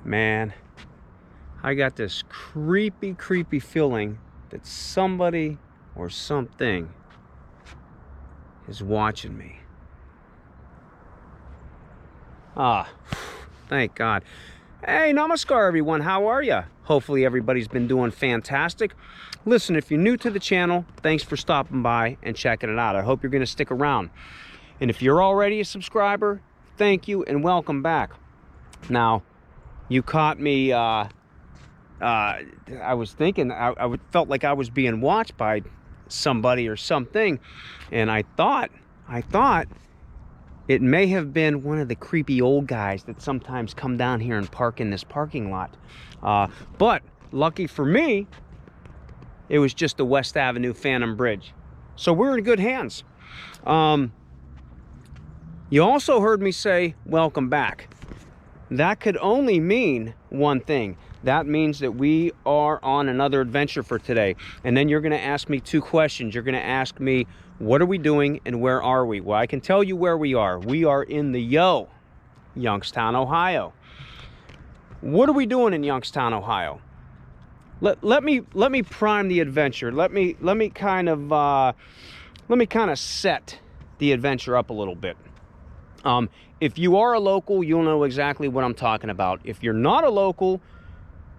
Man, I got this creepy feeling that somebody or something is watching me. Ah, thank God. Hey, namaskar everyone, how are ya? Hopefully everybody's been doing fantastic. Listen, if you're new to the channel, thanks for stopping by and checking it out. I hope you're gonna stick around. And if you're already a subscriber, thank you and welcome back. Now, you caught me, I was thinking, I felt like I was being watched by somebody or something. And I thought it may have been one of the creepy old guys that sometimes come down here and park in this parking lot. But lucky for me, it was just the West Avenue Phantom Bridge. So we're in good hands. You also heard me say, welcome back. That could only mean one thing. That means that we are on another adventure for today. And then you're gonna ask me two questions. You're gonna ask me, what are we doing and where are we? Well, I can tell you where we are. We are in the Youngstown, Ohio. What are we doing in Youngstown, Ohio? Let me prime the adventure. Let me kind of set the adventure up a little bit. If you are a local, you'll know exactly what I'm talking about. If you're not a local,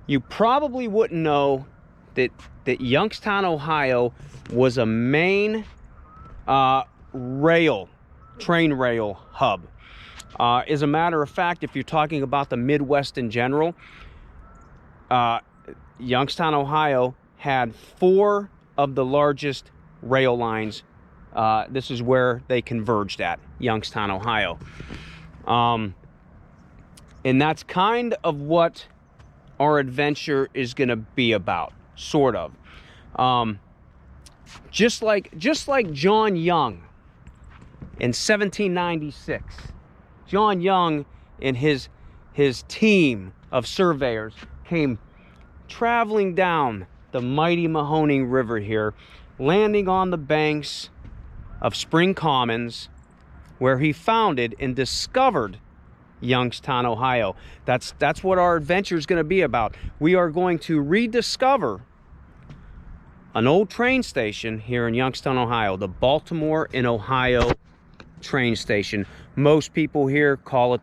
you probably wouldn't know that Youngstown, Ohio was a main train rail hub. As a matter of fact, if you're talking about the Midwest in general, Youngstown, Ohio had 4 of the largest rail lines. This is where they converged at, Youngstown, Ohio. And that's kind of what our adventure is going to be about, sort of. Just like John Young in 1796. John Young and his team of surveyors came traveling down the mighty Mahoning River here, landing on the banks of Spring Commons, where he founded and discovered Youngstown, Ohio. That's what our adventure is going to be about. We are going to rediscover an old train station here in Youngstown, Ohio, the Baltimore and Ohio train station. Most people here call it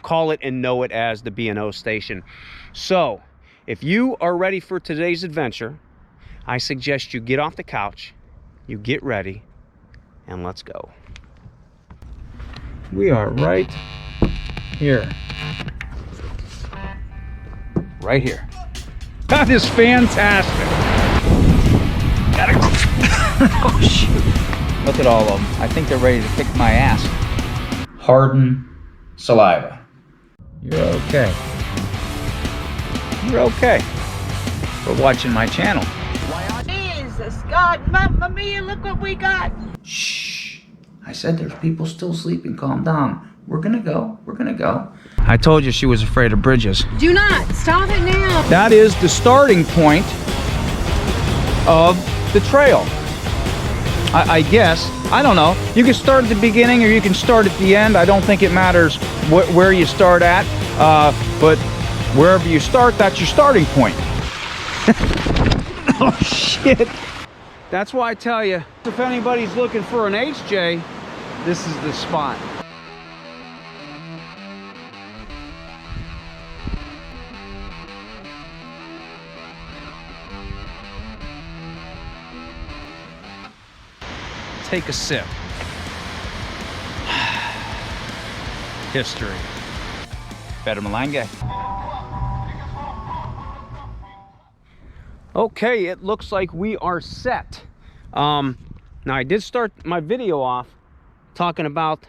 call it and know it as the B&O station. So, if you are ready for today's adventure, I suggest you get off the couch, you get ready, and let's go. We are right here. Right here. That is fantastic. Gotta go. Oh, shoot. Look at all of them. I think they're ready to kick my ass. Harden saliva. You're okay. You're okay. For watching my channel. Jesus, God, Mamma Mia, look what we got. Shh. I said there's people still sleeping. Calm down. We're gonna go. We're gonna go. I told you she was afraid of bridges. Do not. Stop it now. That is the starting point of the trail. I guess. I don't know. You can start at the beginning or you can start at the end. I don't think it matters where you start at. But wherever you start, that's your starting point. Oh, shit. That's why I tell you, if anybody's looking for an HJ, this is the spot. Take a sip. History. Better Malanga. Okay, it looks like we are set. Now I did start my video off talking about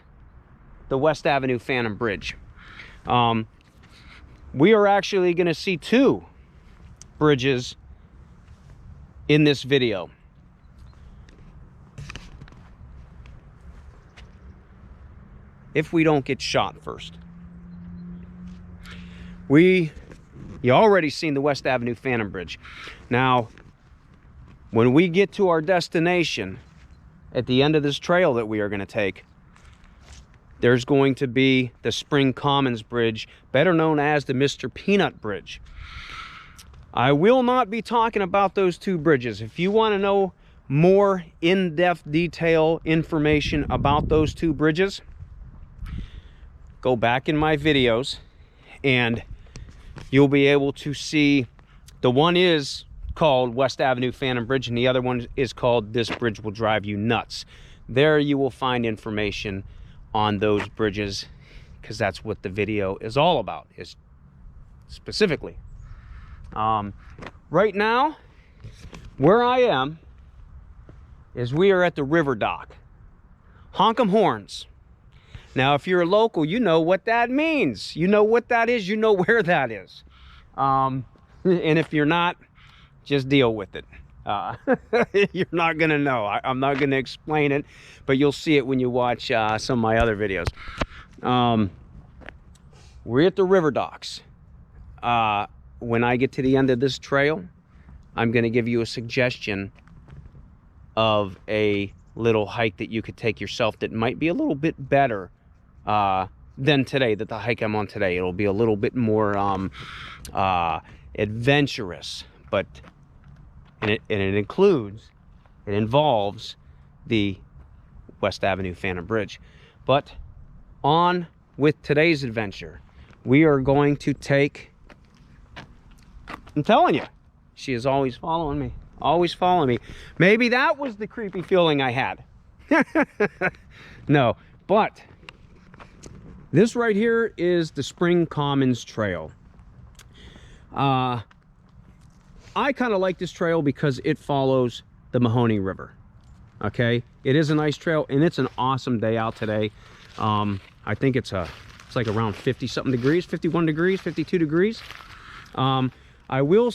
the West Avenue Phantom Bridge. We are actually going to see 2 bridges in this video. If we don't get shot first. You already seen the West Avenue Phantom Bridge. Now, when we get to our destination at the end of this trail that we are going to take, there's going to be the Spring Commons Bridge, better known as the Mr. Peanut Bridge. I will not be talking about those two bridges. If you want to know more in-depth detail information about those two bridges, go back in my videos and you'll be able to see. The one is called West Avenue Phantom Bridge and the other one is called This Bridge Will Drive You Nuts. There you will find information on those bridges, because that's what the video is all about, is specifically. Right now, where I am is we are at the river dock. Honk 'em horns. Now, if you're a local, you know what that means. You know what that is. You know where that is. And if you're not, just deal with it. You're not going to know. I'm not going to explain it, but you'll see it when you watch some of my other videos. We're at the river docks. When I get to the end of this trail, I'm going to give you a suggestion of a little hike that you could take yourself that might be a little bit better than today, that the hike I'm on today. It'll be a little bit more adventurous, but it involves the West Avenue Phantom Bridge. But on with today's adventure, we are going to take, I'm telling you, she is always following me, always following me. Maybe that was the creepy feeling I had. No, but this right here is the Spring Commons Trail. I kind of like this trail because it follows the Mahoning River. Okay, it is a nice trail and it's an awesome day out today. I think it's like around 50 something degrees, 51 degrees, 52 degrees. I will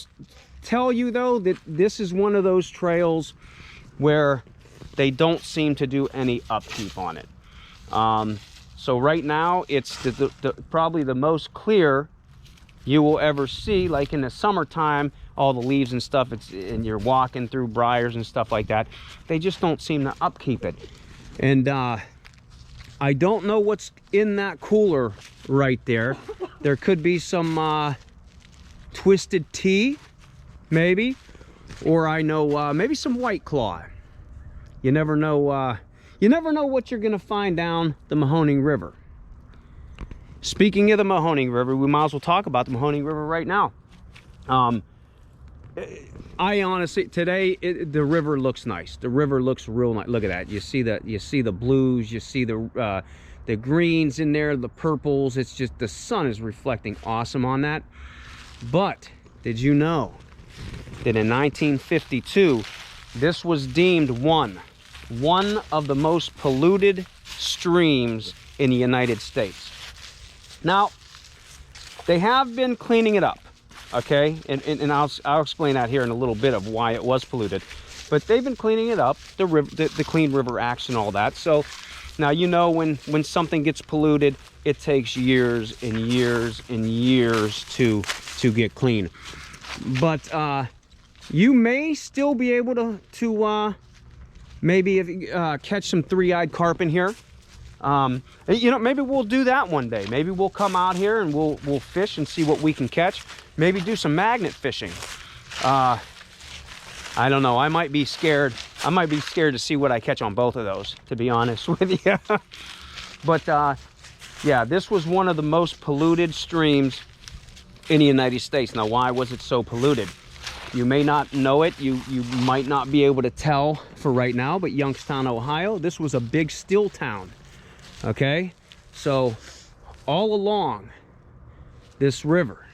tell you though that this is one of those trails where they don't seem to do any upkeep on it. So right now it's probably the most clear you will ever see. Like in the summertime, all the leaves and stuff, and you're walking through briars and stuff like that, they just don't seem to upkeep it. And I don't know what's in that cooler right there. There could be some twisted tea, maybe, or I know maybe some White Claw. You never know. You never know what you're gonna find down the Mahoning River. Speaking of the Mahoning River, we might as well talk about the Mahoning River right now. I honestly, today the river looks nice. The river looks real nice. Look at that. You see the blues. You see the greens in there, the purples. It's just the sun is reflecting awesome on that. But did you know that in 1952, this was deemed one of the most polluted streams in the United States? Now, they have been cleaning it up. Okay, and I'll explain that here in a little bit of why it was polluted. But they've been cleaning it up, the Clean River Acts and all that. So now you know when something gets polluted, it takes years and years and years to get clean. But you may still be able to maybe catch some three-eyed carp in here. You know, maybe we'll do that one day. Maybe we'll come out here and we'll fish and see what we can catch. Maybe do some magnet fishing. I don't know. I might be scared. I might be scared to see what I catch on both of those, to be honest with you. But yeah, this was one of the most polluted streams in the United States. Now, why was it so polluted? You may not know it. You might not be able to tell for right now, but Youngstown, Ohio, this was a big steel town. Okay, so all along this river,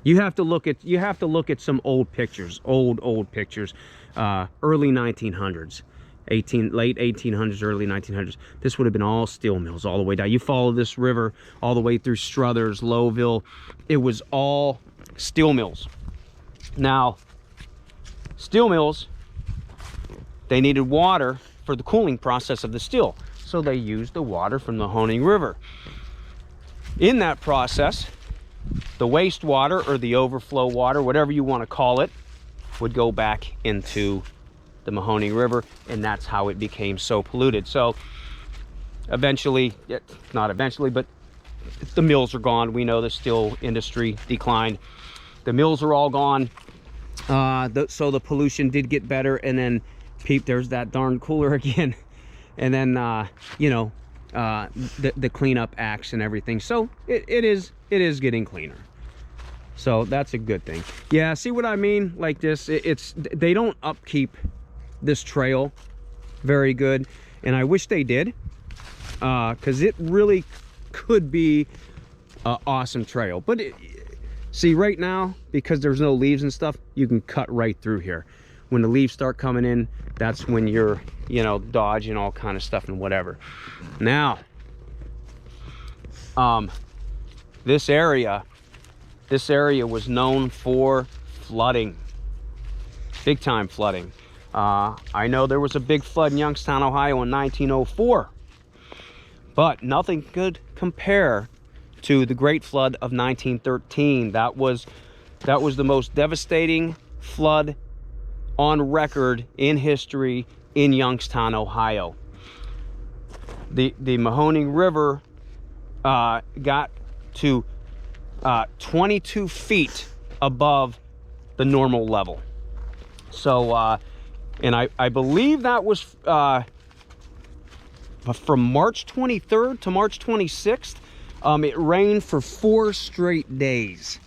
you have to look at some old pictures, old pictures, early 1900s, late 1800s, early 1900s. This would have been all steel mills all the way down. You follow this river all the way through Struthers, Lowville. It was all steel mills. Now, steel mills, they needed water for the cooling process of the steel. So they used the water from the Mahoning River. In that process, the wastewater or the overflow water, whatever you want to call it, would go back into the Mahoning River, and that's how it became so polluted. So eventually, not eventually, but the mills are gone. We know the steel industry declined. The mills are all gone. So the pollution did get better, and then there's that darn cooler again. And then you know, the cleanup acts and everything. So it is getting cleaner. So that's a good thing. Yeah, see what I mean? Like this, they don't upkeep this trail very good, and I wish they did, because it really could be an awesome trail. But see, right now, because there's no leaves and stuff, you can cut right through here. When the leaves start coming in, that's when you're, you know, dodging all kind of stuff and whatever. Now, this area was known for flooding, big time flooding. I know there was a big flood in Youngstown, Ohio in 1904, but nothing could compare to the Great Flood of 1913. That was the most devastating flood on record in history in Youngstown, Ohio. The Mahoning River got to 22 feet above the normal level. So, and I believe that was from March 23rd to March 26th. It rained for 4 straight days.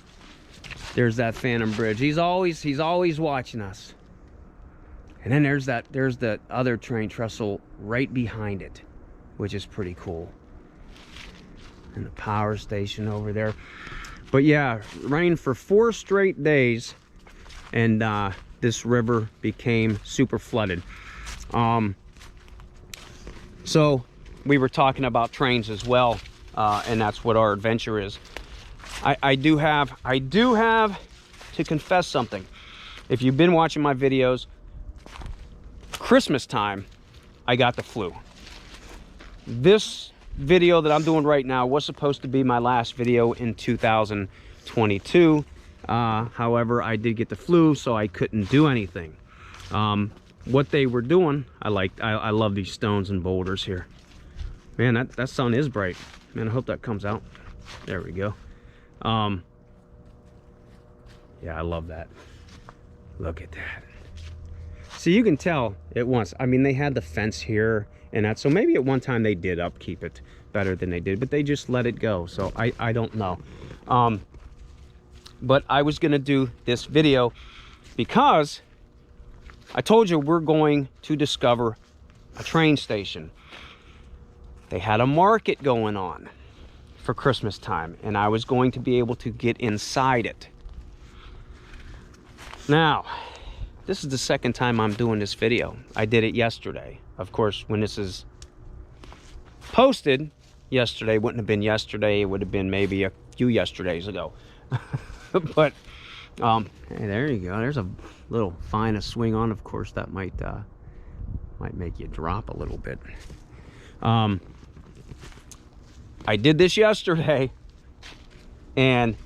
There's that Phantom Bridge. He's always watching us. And then there's the other train trestle right behind it, which is pretty cool. And the power station over there. But yeah, rained for 4 straight days, and this river became super flooded. So we were talking about trains as well, and that's what our adventure is. I do have to confess something. If you've been watching my videos, Christmas time, I got the flu. This video that I'm doing right now was supposed to be my last video in 2022. However, I did get the flu, so I couldn't do anything. What they were doing, I love these stones and boulders here. Man, that sun is bright. Man, I hope that comes out. There we go. Yeah, I love that. Look at that. So you can tell at once. I mean, they had the fence here and that, so maybe at one time they did upkeep it better than they did, but they just let it go. So I don't know. But I was gonna do this video because I told you we're going to discover a train station. They had a market going on for Christmas time, and I was going to be able to get inside it. Now, this is the second time I'm doing this video. I did it yesterday. Of course, when this is posted, yesterday wouldn't have been yesterday. It would have been maybe a few yesterdays ago. But hey, there you go. There's a little fine a swing on. Of course, that might make you drop a little bit. I did this yesterday, and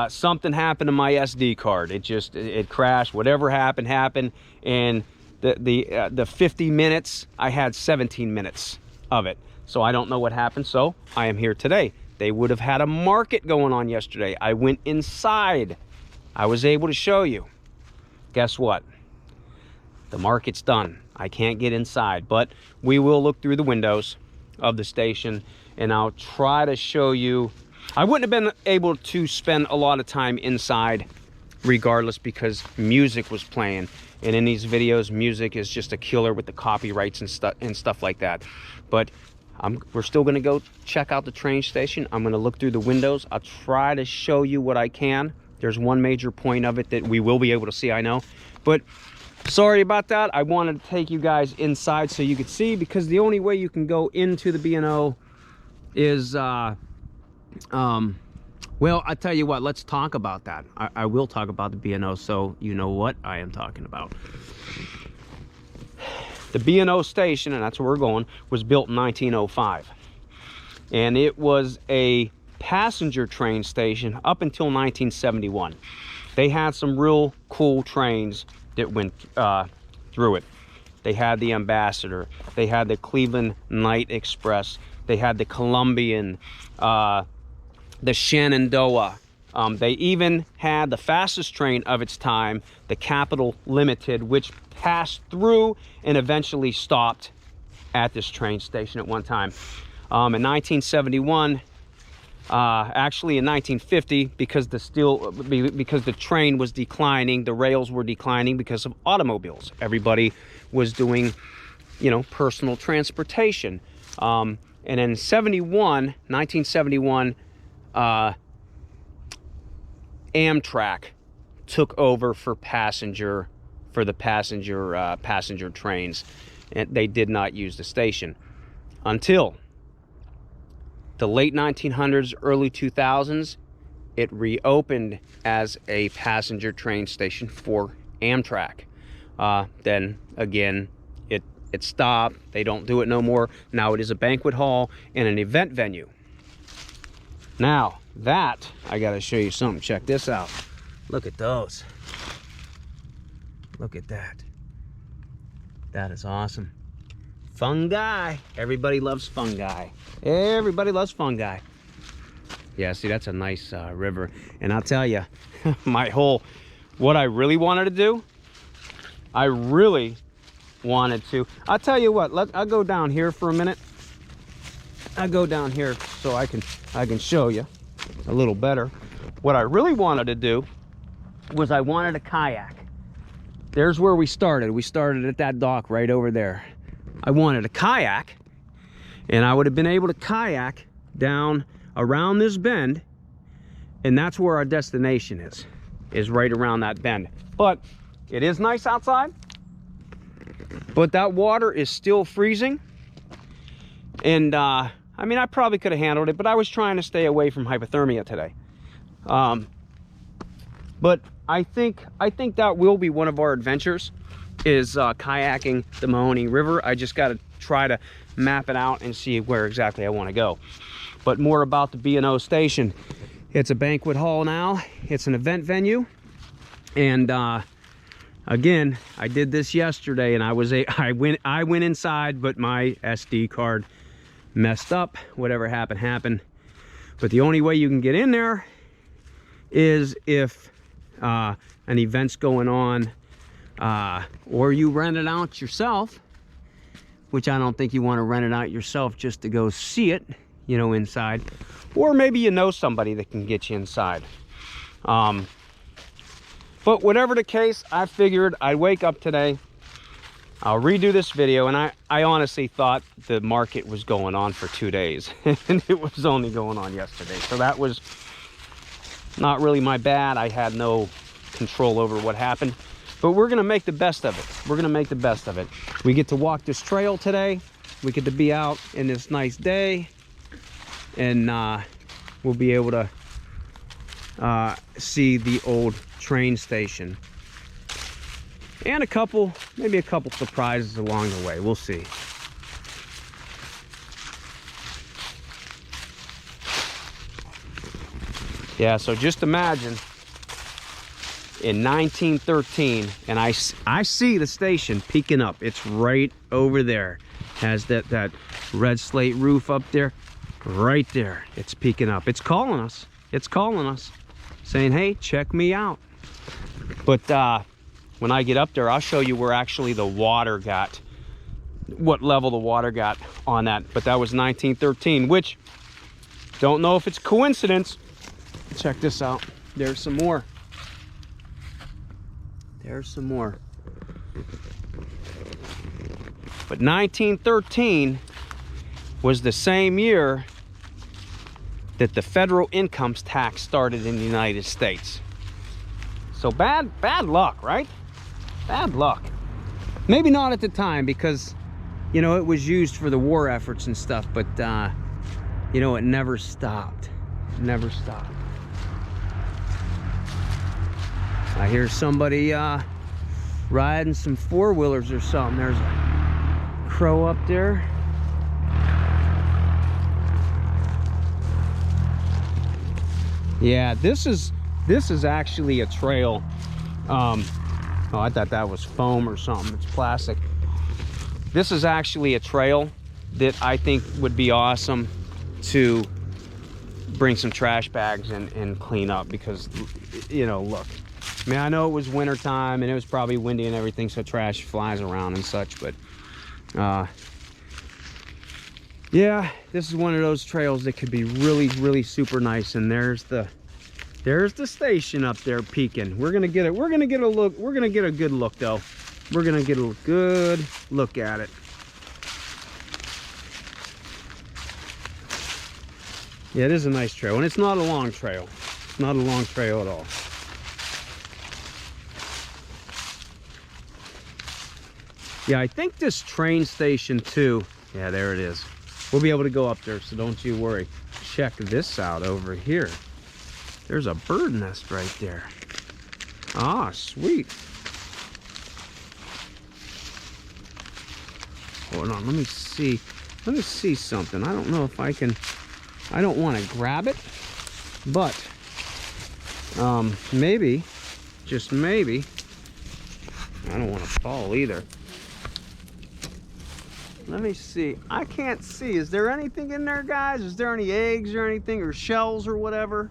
something happened to my SD card. It crashed. Whatever happened, and the 50 minutes, I had 17 minutes of it. So I don't know what happened. So I am here today. They would have had a market going on yesterday. I went inside. I was able to show you. Guess what? The market's done. I can't get inside, but we will look through the windows of the station, and I'll try to show you. I wouldn't have been able to spend a lot of time inside regardless, because music was playing, and in these videos music is just a killer with the copyrights and stuff like that. But we're still going to go check out the train station. I'm going to look through the windows. I'll try to show you what I can. There's one major point of it that we will be able to see, I know, but sorry about that. I wanted to take you guys inside so you could see, because the only way you can go into the B&O is well, I tell you what, let's talk about that. I will talk about the B&O, so you know what I am talking about. The B&O station, and that's where we're going, was built in 1905. And it was a passenger train station up until 1971. They had some real cool trains that went through it. they had the Ambassador, they had the Cleveland Night Express, they had the Columbian, the Shenandoah. They even had the fastest train of its time, the Capital Limited, which passed through and eventually stopped at this train station at one time. In 1971, actually in 1950, because the train was declining, the rails were declining because of automobiles. Everybody was doing, personal transportation. And in 1971, Amtrak took over for the passenger trains, and they did not use the station until the late 1900s, early 2000s. It reopened as a passenger train station for Amtrak. Then again, it stopped. They don't do it no more. Now it is a banquet hall and an event venue. Now that, I gotta show you something. Check this out. Look at those. Look at that. That is awesome. Fungi. Everybody loves fungi. Everybody loves fungi. Yeah, see, that's a nice river. And I'll tell you, what I really wanted to do, I'll tell you what, I'll go down here for a minute. I'll go down here so I can show you a little better. What I really wanted to do was I wanted a kayak. There's where we started. We started at that dock right over there. I wanted a kayak, and I would have been able to kayak down around this bend, and that's where our destination is right around that bend. But it is nice outside, but that water is still freezing. And I mean, I probably could have handled it, but I was trying to stay away from hypothermia today. But I think that will be one of our adventures, is kayaking the Mahoning River. I just got to try to map it out and see where exactly I want to go. But more about the B&O station. It's a banquet hall now. It's an event venue. And again, I did this yesterday, and I went inside, but my SD card messed up. Whatever happened. But the only way you can get in there is if an event's going on, or you rent it out yourself, which I don't think you want to rent it out yourself just to go see it, inside. Or maybe you know somebody that can get you inside. But whatever the case, I figured I'd wake up today, I'll redo this video, and I honestly thought the market was going on for 2 days, and it was only going on yesterday. So that was not really my bad. I had no control over what happened, but we're gonna make the best of it. We're gonna make the best of it. We get to walk this trail today. We get to be out in this nice day, and we'll be able to see the old train station, and maybe a couple surprises along the way. We'll see. Yeah, so just imagine in 1913, and I see the station peeking up. It's right over there. Has that red slate roof up there. Right there. It's peeking up. It's calling us. It's calling us, saying, hey, check me out. But when I get up there, I'll show you where actually the water got, what level the water got on that. But that was 1913, which, don't know if it's coincidence. Check this out. There's some more. There's some more. But 1913 was the same year that the federal income tax started in the United States. So bad luck, right? Bad luck. Maybe not at the time, because it was used for the war efforts and stuff, but it never stopped. It never stopped. I hear somebody riding some four-wheelers or something. There's a crow up there. Yeah, this is actually a trail. Oh, I thought that was foam or something. It's plastic. This is actually a trail that I think would be awesome to bring some trash bags and clean up, because, you know, look, I mean, I know it was winter time and it was probably windy and everything, so trash flies around and such, but yeah, this is one of those trails that could be really, really super nice. And there's the station up there peeking. We're gonna get a look. We're gonna get a good look though. We're gonna get a good look at it. Yeah, it is a nice trail, and it's not a long trail. It's not a long trail at all. Yeah, I think this train station too. Yeah, there it is. We'll be able to go up there, so don't you worry. Check this out over here. There's a bird nest right there. Ah, sweet. Hold on, let me see. Let me see something. I don't know if I can. I don't want to grab it, but maybe, just maybe. I don't want to fall either. Let me see. I can't see. Is there anything in there, guys? Is there any eggs or anything, or shells or whatever?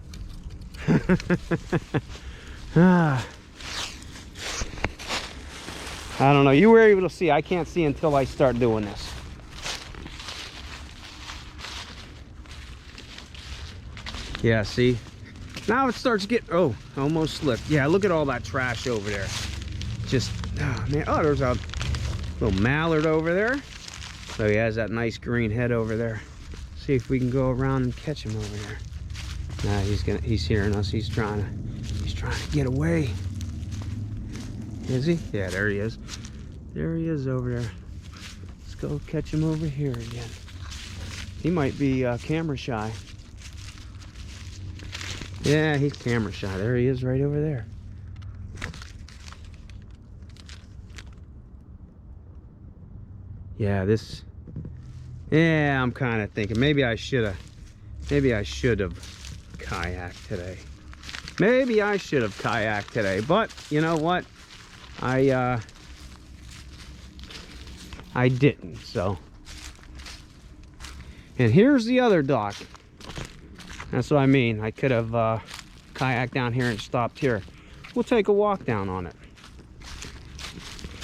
I don't know. You were able to see. I can't see until I start doing this. Yeah, see? Now it starts getting... Oh, almost slipped. Yeah, look at all that trash over there. Just... Oh, man. Oh, there's a little mallard over there. So he has that nice green head over there. See if we can go around and catch him over there. Nah, he's hearing us. He's trying to get away. Is he? Yeah, there he is. There he is over there. Let's go catch him over here again. He might be camera shy. Yeah, he's camera shy. There he is, right over there. Yeah, this... Yeah, I'm kind of thinking maybe I should have kayaked today. Maybe I should have kayaked today, but you know what? I didn't, so. And here's the other dock. That's what I mean. I could have kayaked down here and stopped here. We'll take a walk down on it.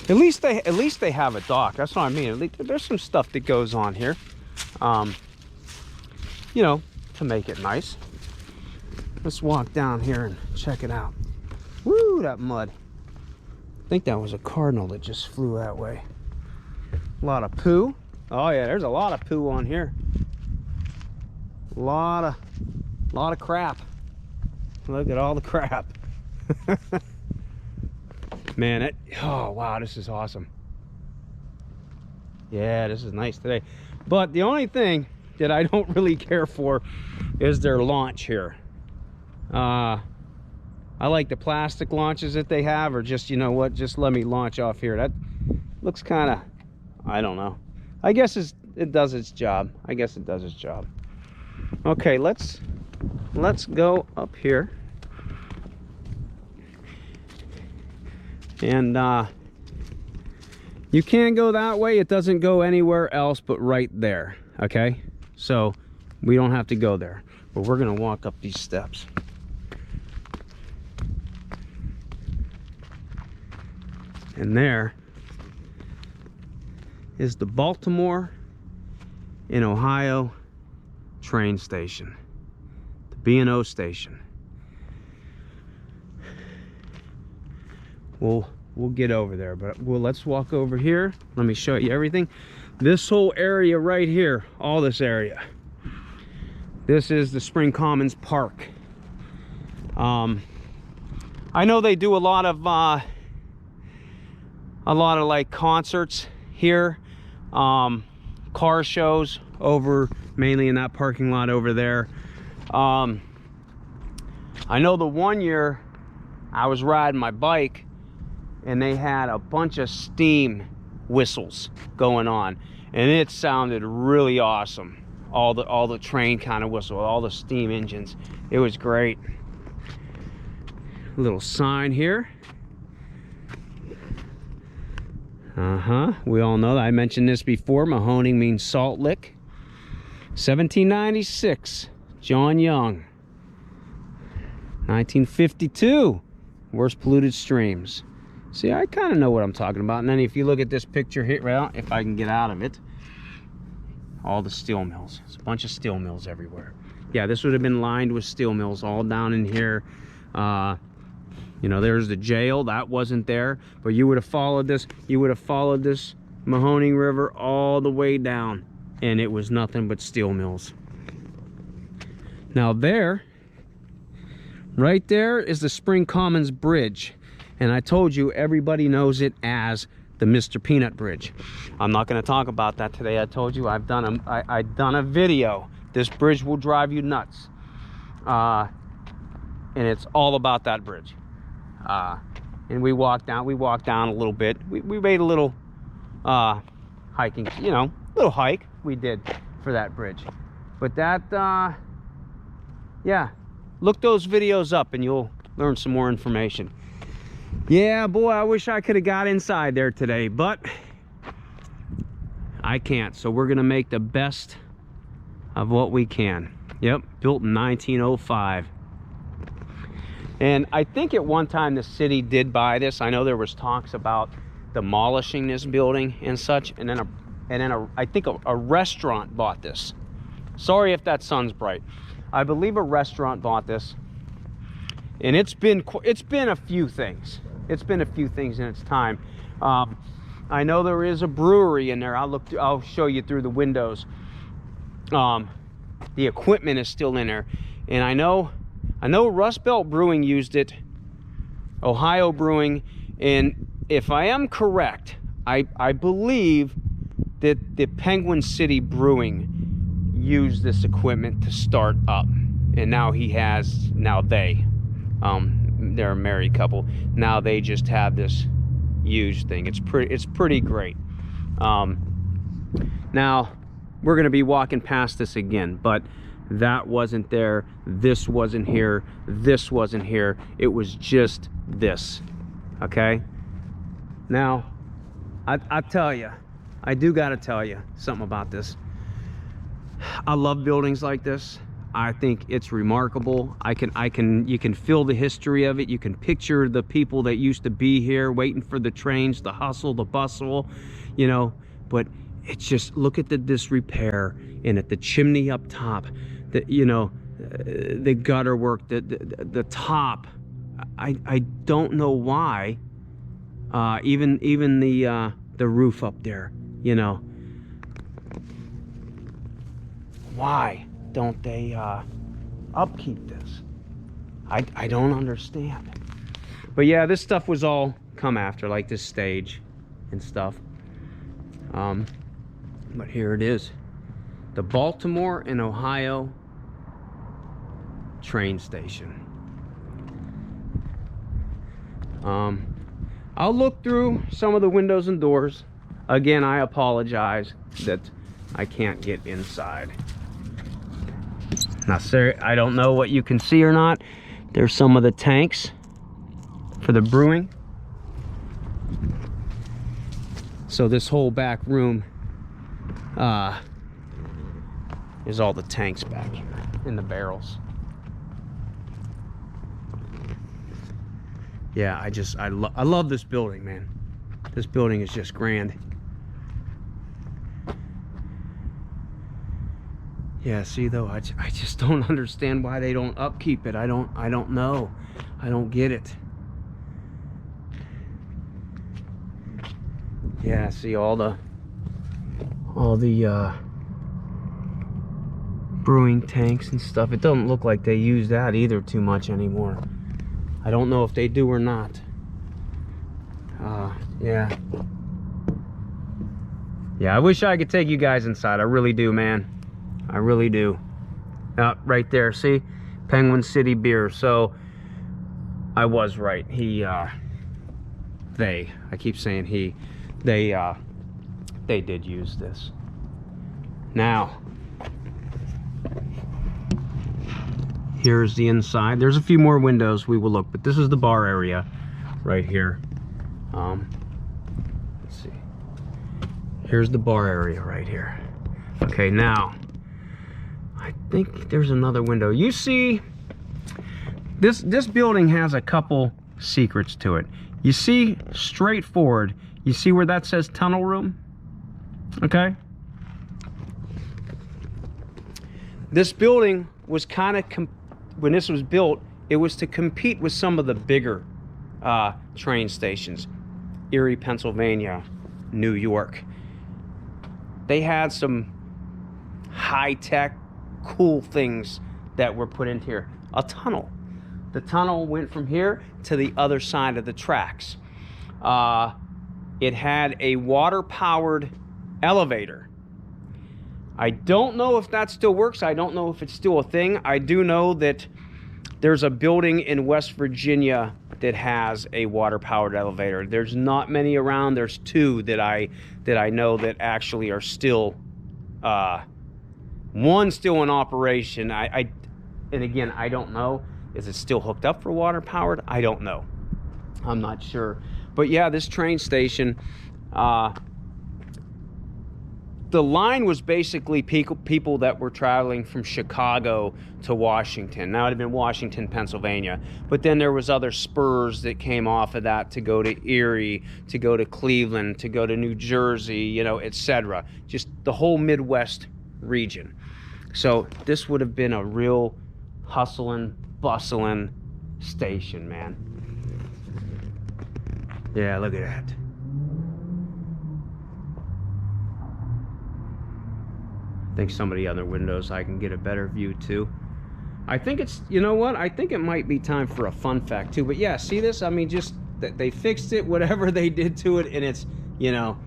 At least they have a dock. That's what I mean. At least there's some stuff that goes on here, you know, to make it nice. Let's walk down here and check it out. Woo, that mud. I think that was a cardinal that just flew that way. A lot of poo. Oh yeah, there's a lot of poo on here. A lot of crap. Look at all the crap. Man, oh wow, this is awesome. Yeah, this is nice today. But the only thing that I don't really care for is their launch here. I like the plastic launches that they have, or just, you know what, just let me launch off here. That looks kind of, I don't know. I guess it does its job. I guess it does its job. Okay, let's go up here. And you can go that way. It doesn't go anywhere else but right there. Okay, so we don't have to go there, but we're gonna walk up these steps. And there is the Baltimore in Ohio train station, the B&O station. We'll get over there, but let's walk over here. Let me show you everything. This whole area right here, all this area, this is the Spring Commons Park. I know they do a lot of like concerts here, car shows over mainly in that parking lot over there. I know the one year I was riding my bike and they had a bunch of steam whistles going on, and it sounded really awesome. All the train kind of whistle, all the steam engines. It was great. Little sign here. We all know that. I mentioned this before. Mahoning means salt lick. 1796, John Young. 1952, worst polluted streams. See, I kind of know what I'm talking about. And then if you look at this picture here, well, if I can get out of it, all the steel mills. There's a bunch of steel mills everywhere. Yeah, this would have been lined with steel mills all down in here. You know, there's the jail. That wasn't there. But you would have followed this. You would have followed this Mahoning River all the way down. And it was nothing but steel mills. Now there, right there is the Spring Commons Bridge. And I told you, everybody knows it as the Mr. Peanut Bridge. I'm not going to talk about that today. I told you I've done a video. This bridge will drive you nuts. And it's all about that bridge. And we walked down a little bit. We made a little hiking, you know, little hike we did for that bridge. But that, yeah, look those videos up and you'll learn some more information. Yeah, boy, I wish I could have got inside there today, but I can't. So we're gonna make the best of what we can. Yep, built in 1905. And I think at one time the city did buy this. I know there was talks about demolishing this building and such, and then I think a restaurant bought this. Sorry if that sun's bright. I believe a restaurant bought this, and it's been a few things. It's been a few things in its time. I know there is a brewery in there. I'll show you through the windows. The equipment is still in there, and I know Rust Belt Brewing used it, Ohio Brewing, and if I am correct, I believe that the Penguin City Brewing used this equipment to start up, and now they're a married couple. Now they just have this huge thing. It's pretty great. Now we're gonna be walking past this again, but that wasn't there, this wasn't here, this wasn't here. It was just this. Okay, now I tell you, I do gotta tell you something about this. I love buildings like this. I think it's remarkable. You can feel the history of it. You can picture the people that used to be here waiting for the trains, the hustle, the bustle, you know. But it's just, look at the disrepair, and at the chimney up top, the gutter work, the top. I don't know why. Even the roof up there, you know. Why don't they upkeep this? I don't understand. But yeah, this stuff was all come after, like this stage and stuff. But here it is, the Baltimore and Ohio train station. I'll look through some of the windows and doors. Again, I apologize that I can't get inside. Now, sir, I don't know what you can see or not. There's some of the tanks for the brewing. So this whole back room is all the tanks back here in the barrels. Yeah, I love this building, man. This building is just grand. Yeah, see though, I just don't understand why they don't upkeep it. I don't know. I don't get it. Yeah, see all the brewing tanks and stuff. It doesn't look like they use that either too much anymore. I don't know if they do or not. Yeah. Yeah, I wish I could take you guys inside. I really do, man. I really do. Right there, see? Penguin City Beer. So I was right. I keep saying he. They did use this. Now, here's the inside. There's a few more windows we will look, but this is the bar area right here. Let's see. Here's the bar area right here. Okay, now, I think there's another window. You see, this building has a couple secrets to it. You see, straight forward, you see where that says tunnel room? Okay? This building was kind of, when this was built, it was to compete with some of the bigger train stations. Erie, Pennsylvania, New York. They had some high-tech, cool things that were put in here. A tunnel. The tunnel went from here to the other side of the tracks. It had a water-powered elevator. I don't know if that still works. I don't know if it's still a thing. I do know that there's a building in West Virginia that has a water-powered elevator. There's not many around. There's two that I know that actually are still, one still in operation. And again, I don't know. Is it still hooked up for water-powered? I don't know. I'm not sure. But yeah, this train station, the line was basically people that were traveling from Chicago to Washington. Now it had been Washington, Pennsylvania, but then there was other spurs that came off of that to go to Erie, to go to Cleveland, to go to New Jersey, you know, etc. Just the whole Midwest region. So this would have been a real hustling, bustling station, man. Yeah, look at that. I think some of the other windows I can get a better view too. I think it's, you know what, I think it might be time for a fun fact too. But yeah, see this? I mean, just that they fixed it, whatever they did to it, and it's, you know,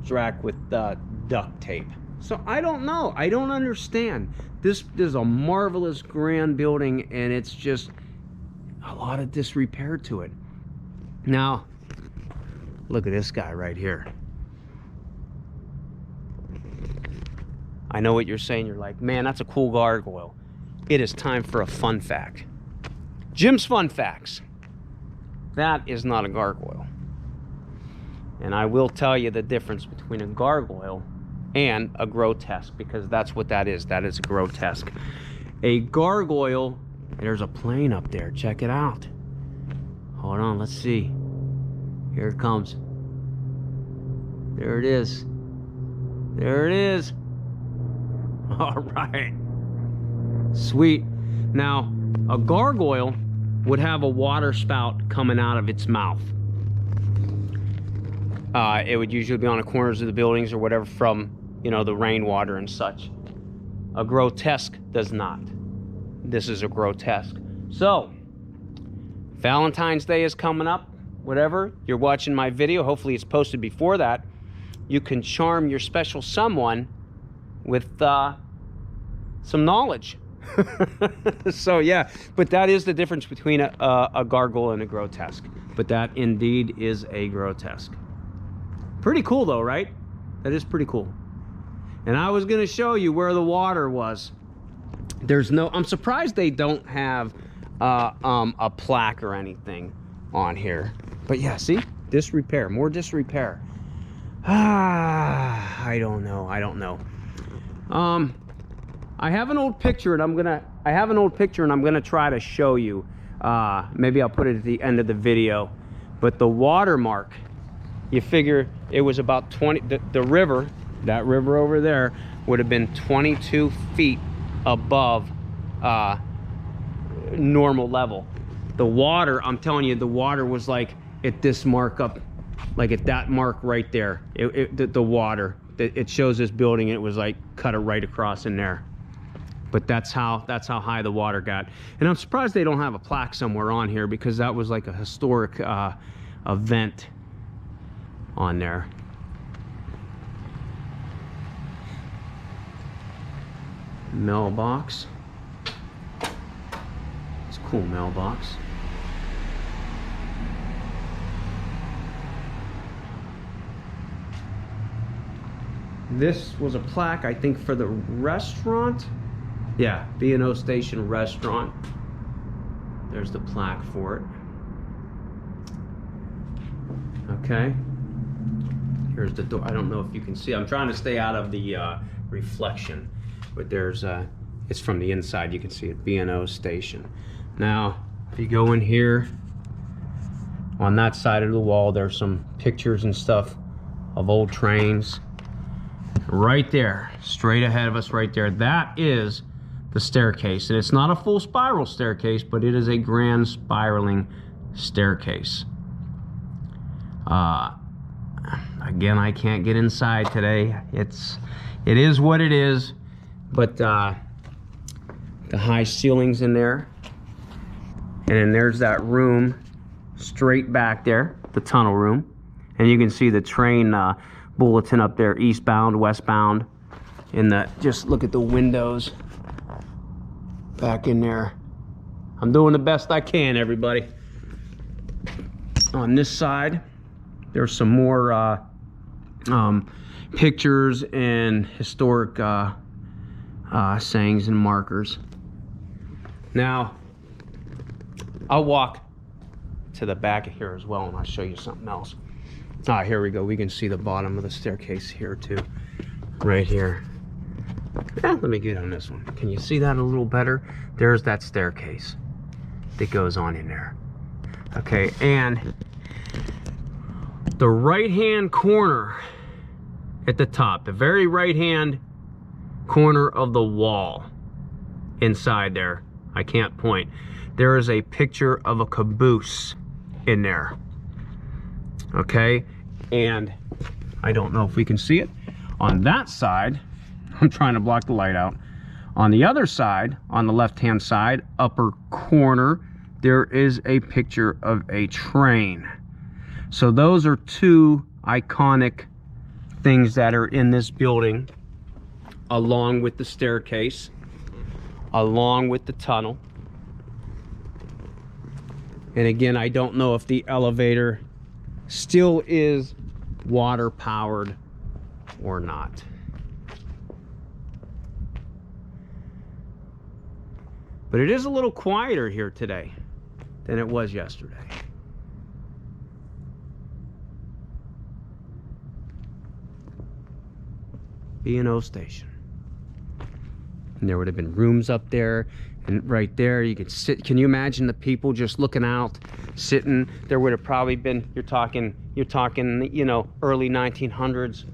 dragged with duct tape. So I don't know. I don't understand. This is a marvelous grand building, and it's just a lot of disrepair to it. Now, look at this guy right here. I know what you're saying. You're like, man, that's a cool gargoyle. It is time for a fun fact. Jim's Fun Facts. That is not a gargoyle. And I will tell you the difference between a gargoyle and a grotesque, because that's what that is. That is a grotesque. A gargoyle, there's a plane up there. Check it out. Hold on, let's see. Here it comes. There it is. There it is. All right. Sweet. Now, a gargoyle would have a water spout coming out of its mouth. It would usually be on the corners of the buildings or whatever from, you know, the rainwater and such. A grotesque does not. This is a grotesque. So, Valentine's Day is coming up. Whatever, you're watching my video. Hopefully it's posted before that. You can charm your special someone with some knowledge. So yeah, but that is the difference between a gargoyle and a grotesque. But that indeed is a grotesque. Pretty cool though, right? That is pretty cool. And I was gonna show you where the water was. There's no, I'm surprised they don't have a plaque or anything on here. But yeah, see, disrepair, more disrepair. I don't know. I have an old picture, and I'm gonna try to show you. Maybe I'll put it at the end of the video. But the watermark, you figure it was about 20. The river, that river over there, would have been 22 feet above normal level. The water, I'm telling you, the water was like at this mark up, like at that mark right there. The water, it shows this building, it was like cut it right across in there. But that's how high the water got. And I'm surprised they don't have a plaque somewhere on here, because that was like a historic event on there. Mailbox. It's a cool mailbox. This was a plaque, I think, for the restaurant. Yeah, B&O Station Restaurant. There's the plaque for it. Okay. Here's the door. I don't know if you can see. I'm trying to stay out of the reflection, but there's it's from the inside. You can see it, B&O station. Now, if you go in here, on that side of the wall, there's some pictures and stuff of old trains. Right there, straight ahead of us right there, that is the staircase. And it's not a full spiral staircase, but it is a grand spiraling staircase. Again, I can't get inside today. It is what it is, but the high ceilings in there. And then there's that room straight back there, the tunnel room. And you can see the train bulletin up there, eastbound, westbound. And just look at the windows back in there. I'm doing the best I can, everybody. On this side, there's some more pictures and historic sayings and markers. Now, I'll walk to the back of here as well, and I'll show you something else. Here we go. We can see the bottom of the staircase here too, right here. Let me get on this one. Can you see that a little better? There's that staircase that goes on in there. Okay, and the right-hand corner at the top, the very right-hand corner of the wall inside there, I can't point, there is a picture of a caboose in there. Okay, and I don't know if we can see it. On that side, I'm trying to block the light out. On the other side, on the left-hand side, upper corner, there is a picture of a train. So those are two iconic things that are in this building, along with the staircase, along with the tunnel. And again, I don't know if the elevator still is water powered or not. But it is a little quieter here today than it was yesterday. B&O station. And there would have been rooms up there, and right there you could sit. Can you imagine the people just looking out, sitting? There would have probably been, you're talking, you know, early 1900s.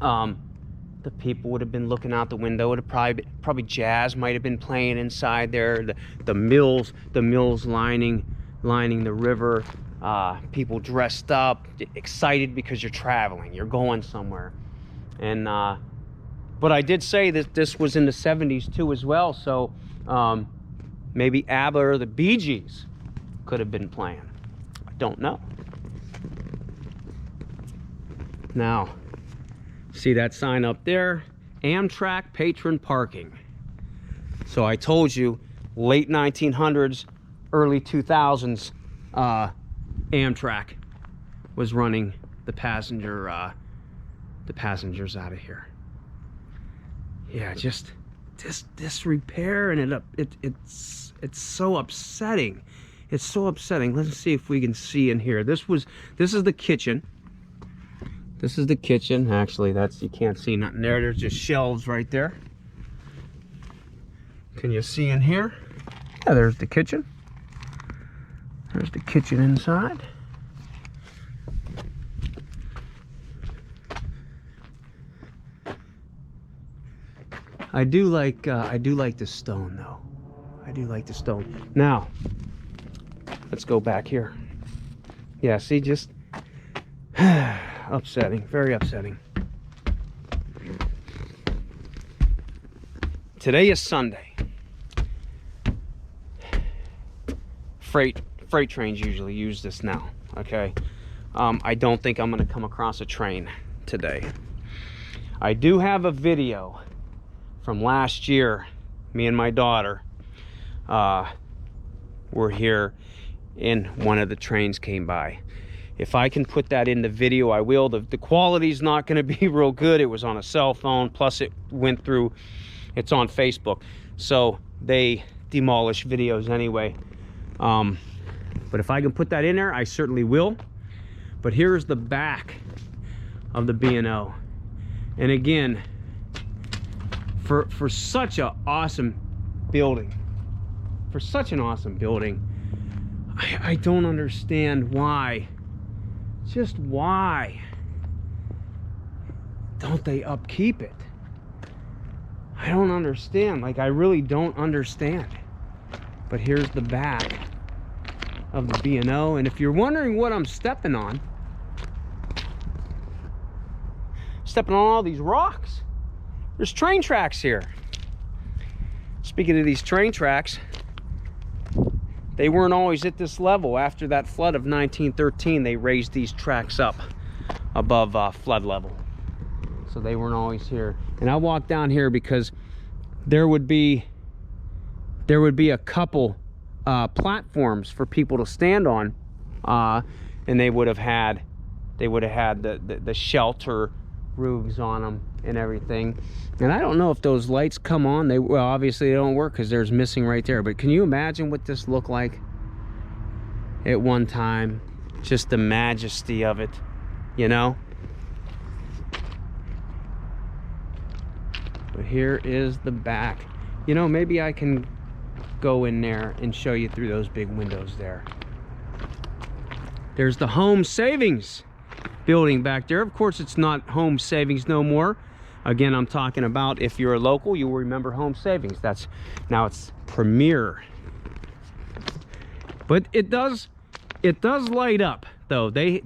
The people would have been looking out the window. Would have probably jazz might have been playing inside there. The mills lining the river. People dressed up, excited because you're traveling, you're going somewhere. And but I did say that this was in the 70s too as well, so maybe ABBA or the Bee Gees could have been playing. I don't know. Now, see that sign up there? Amtrak patron parking. So I told you, late 1900s, early 2000s, Amtrak was running the passengers out of here. Yeah, just this repair, and it's so upsetting. It's so upsetting. Let's see if we can see in here. This is the kitchen. This is the kitchen. Actually, you can't see nothing there. There's just shelves right there. Can you see in here? Yeah, there's the kitchen. There's the kitchen inside. I do like the stone though. I do like the stone. Now, let's go back here. Yeah, see, just upsetting, very upsetting. Today is Sunday. Freight trains usually use this now, okay? I don't think I'm gonna come across a train today. I do have a video from last year. Me and my daughter were here and one of the trains came by. If I can put that in the video, I will. The quality's not going to be real good. It was on a cell phone, plus it went through, it's on Facebook. So they demolish videos anyway. But if I can put that in there, I certainly will. But here's the back of the B&O. And again, for such an awesome building, I don't understand why, just why don't they upkeep it? I don't understand. Like, I really don't understand. But here's the back of the B&O, and if you're wondering what I'm stepping on all these rocks. There's train tracks here. Speaking of these train tracks, they weren't always at this level. After that flood of 1913, they raised these tracks up above flood level. So they weren't always here. And I walked down here because there would be a couple platforms for people to stand on, and they would have had the shelter roofs on them and everything. And I don't know if those lights come on. Well, obviously they don't work because there's missing right there, but can you imagine what this looked like at one time? Just the majesty of it, you know. But here is the back. You know, maybe I can go in there and show you through those big windows there. There's the Home Savings building back there. Of course, it's not Home Savings no more. Again, I'm talking about, if you're a local, you will remember Home Savings. Now it's Premier. But it does light up though. They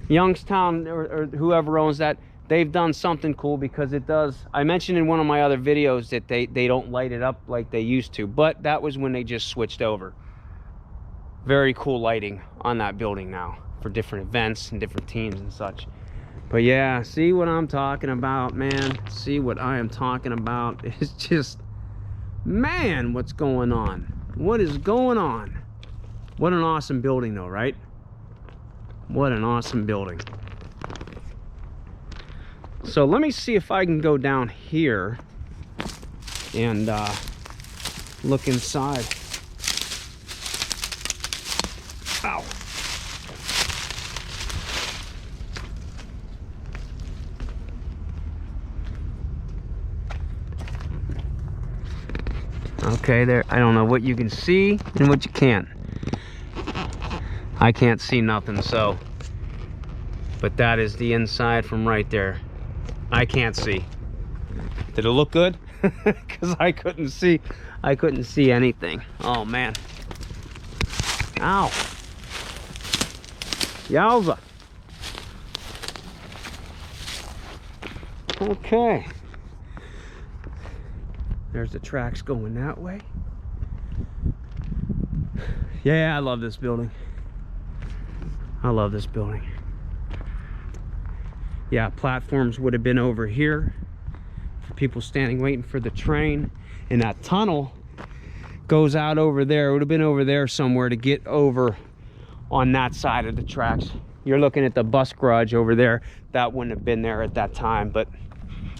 Youngstown or whoever owns that, they've done something cool, because it does. I mentioned in one of my other videos that they don't light it up like they used to, but that was when they just switched over. Very cool lighting on that building now for different events and different teams and such. But yeah, see what I'm talking about, man. See what I am talking about. It's just, man, what's going on? What is going on? What an awesome building though, right? What an awesome building. So let me see if I can go down here and look inside. Ow. Okay, there. I don't know what you can see and what you can't. I can't see nothing, so. But that is the inside from right there. I can't see. Did it look good? Because I couldn't see anything. Oh man. Ow. Yowza. Okay. There's the tracks going that way. Yeah, I love this building. I love this building. Yeah, platforms would have been over here for people standing waiting for the train. And that tunnel goes out over there. It would have been over there somewhere to get over on that side of the tracks. You're looking at the bus garage over there. That wouldn't have been there at that time, but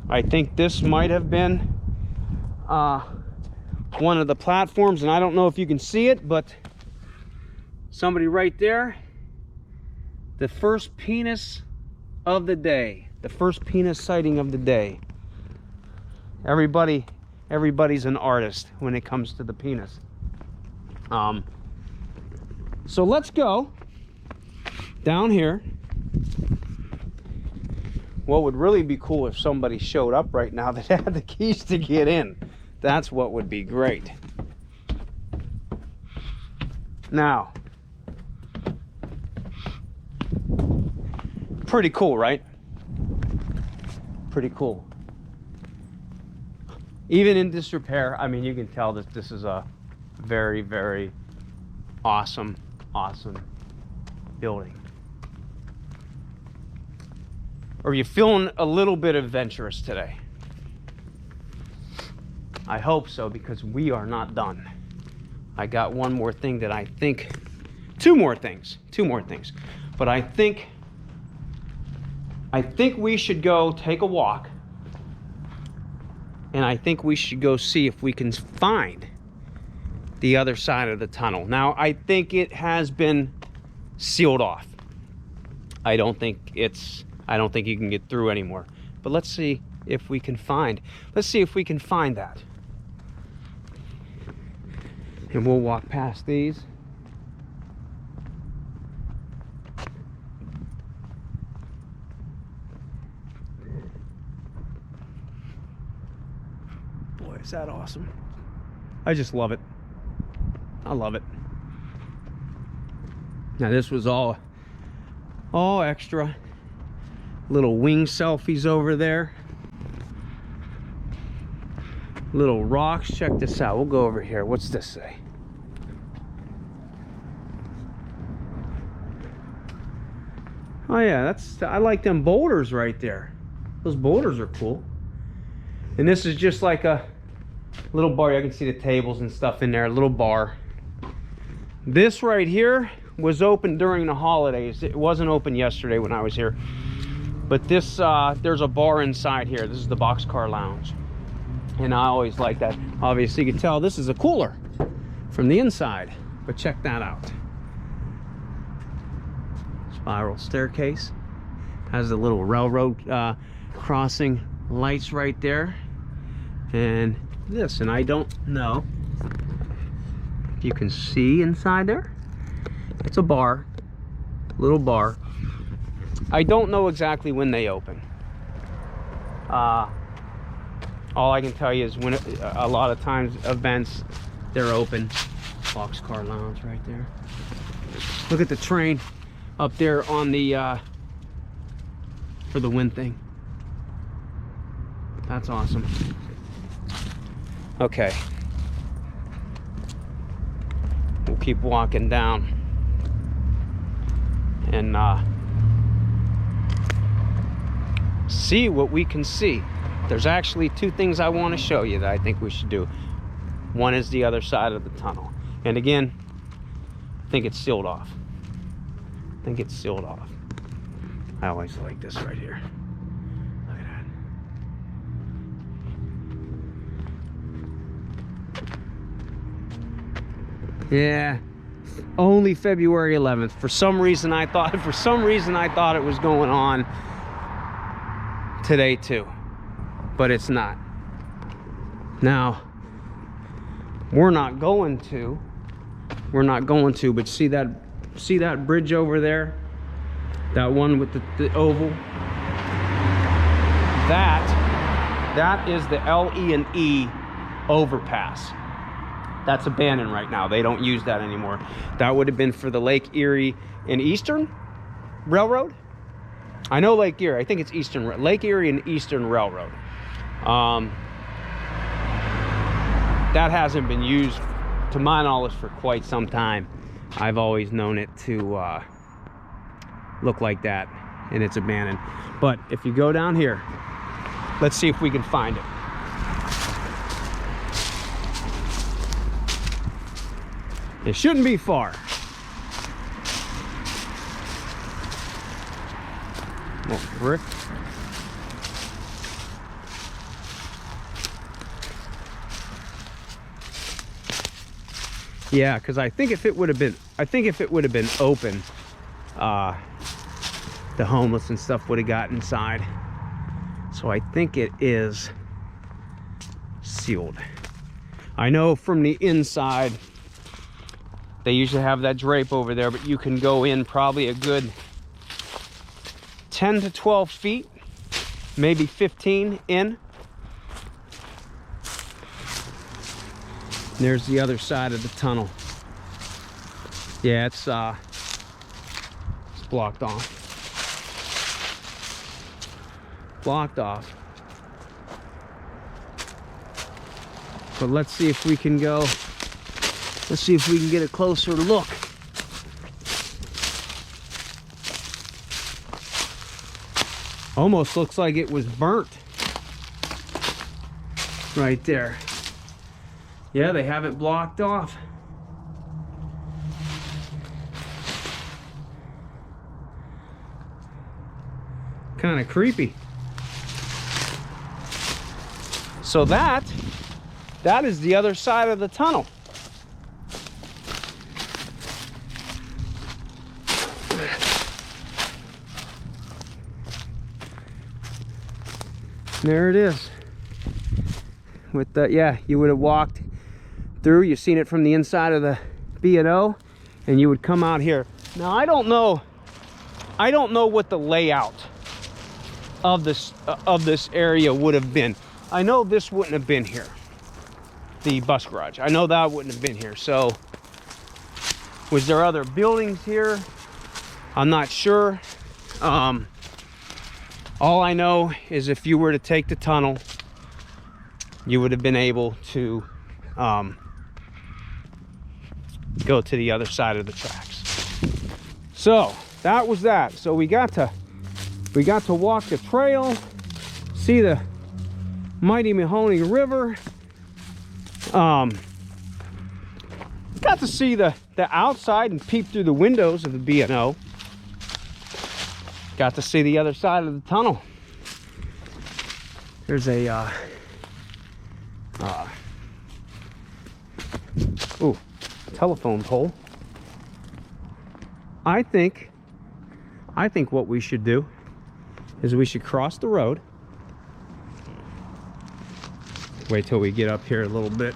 I think this might have been one of the platforms, and I don't know if you can see it, but somebody right there, the first penis of the day, the first penis sighting of the day. Everybody's an artist when it comes to the penis. So let's go down here. What would really be cool if somebody showed up right now that had the keys to get in. That's what would be great. Now, pretty cool, right? Pretty cool. Even in disrepair, I mean, you can tell that this is a very, very awesome building. Are you feeling a little bit adventurous today? I hope so, because we are not done. I got one more thing that I think, two more things, but I think we should go take a walk, and I think we should go see if we can find the other side of the tunnel. Now, I think it has been sealed off. I I don't think you can get through anymore. But let's see if we can find that. And we'll walk past these. Boy, is that awesome. I just love it. I love it. Now this was all extra. Little wing selfies over there. Little rocks. Check this out. We'll go over here. What's this say? Oh yeah, I like them boulders right there. Those boulders are cool. And this is just like a little bar. I can see the tables and stuff in there. A little bar. This right here was open during the holidays. It wasn't open yesterday when I was here. But this, there's a bar inside here. This is the boxcar lounge. And I always like that. Obviously you can tell this is a cooler from the inside. But check that out. Spiral staircase. Has the little railroad crossing lights right there. And this, and I don't know if you can see inside there. It's a bar, little bar. I don't know exactly when they open. All I can tell you is when a lot of times events, they're open. Boxcar lounge right there. Look at the train up there on the for the wind thing. That's awesome. Okay, we'll keep walking down and see what we can see. There's actually two things I want to show you that I think we should do. One is the other side of the tunnel, and again, I think it's sealed off. I think it's sealed off. I always like this right here. Look at that. Yeah, only February 11th. For some reason I thought it was going on today too, but it's not. Now we're not going to, but see that bridge over there, that one with the oval, that is the LE&E overpass. That's abandoned right now. They don't use that anymore. That would have been for the Lake Erie and Eastern Railroad. I know Lake Erie. I think it's Eastern, Lake Erie and Eastern Railroad. That hasn't been used, to my knowledge, for quite some time. I've always known it to look like that, and it's abandoned. But if you go down here, let's see if we can find it. It shouldn't be far. Oh, brick. Yeah, because I think if it would have been open, the homeless and stuff would have got inside. So I think it is sealed. I know from the inside, they usually have that drape over there, but you can go in probably a good 10 to 12 feet, maybe 15 in. There's the other side of the tunnel. Yeah, it's blocked off. Blocked off. But let's see if we can go. Let's see if we can get a closer look. Almost looks like it was burnt. Right there. Yeah, they have it blocked off. Kind of creepy. So that is the other side of the tunnel. There it is. With the, yeah, you would have walked through. You've seen it from the inside of the B&O, and you would come out here. Now I don't know what the layout of this area would have been. I know this wouldn't have been here, the bus garage. I know that wouldn't have been here. So was there other buildings here? I'm not sure. All I know is if you were to take the tunnel, you would have been able to go to the other side of the tracks. So that was that. So we got to walk the trail, see the mighty Mahoning River. Got to see the outside and peep through the windows of the B&O. Got to see the other side of the tunnel. There's a telephone pole. I think what we should do is we should cross the road. Wait till we get up here a little bit.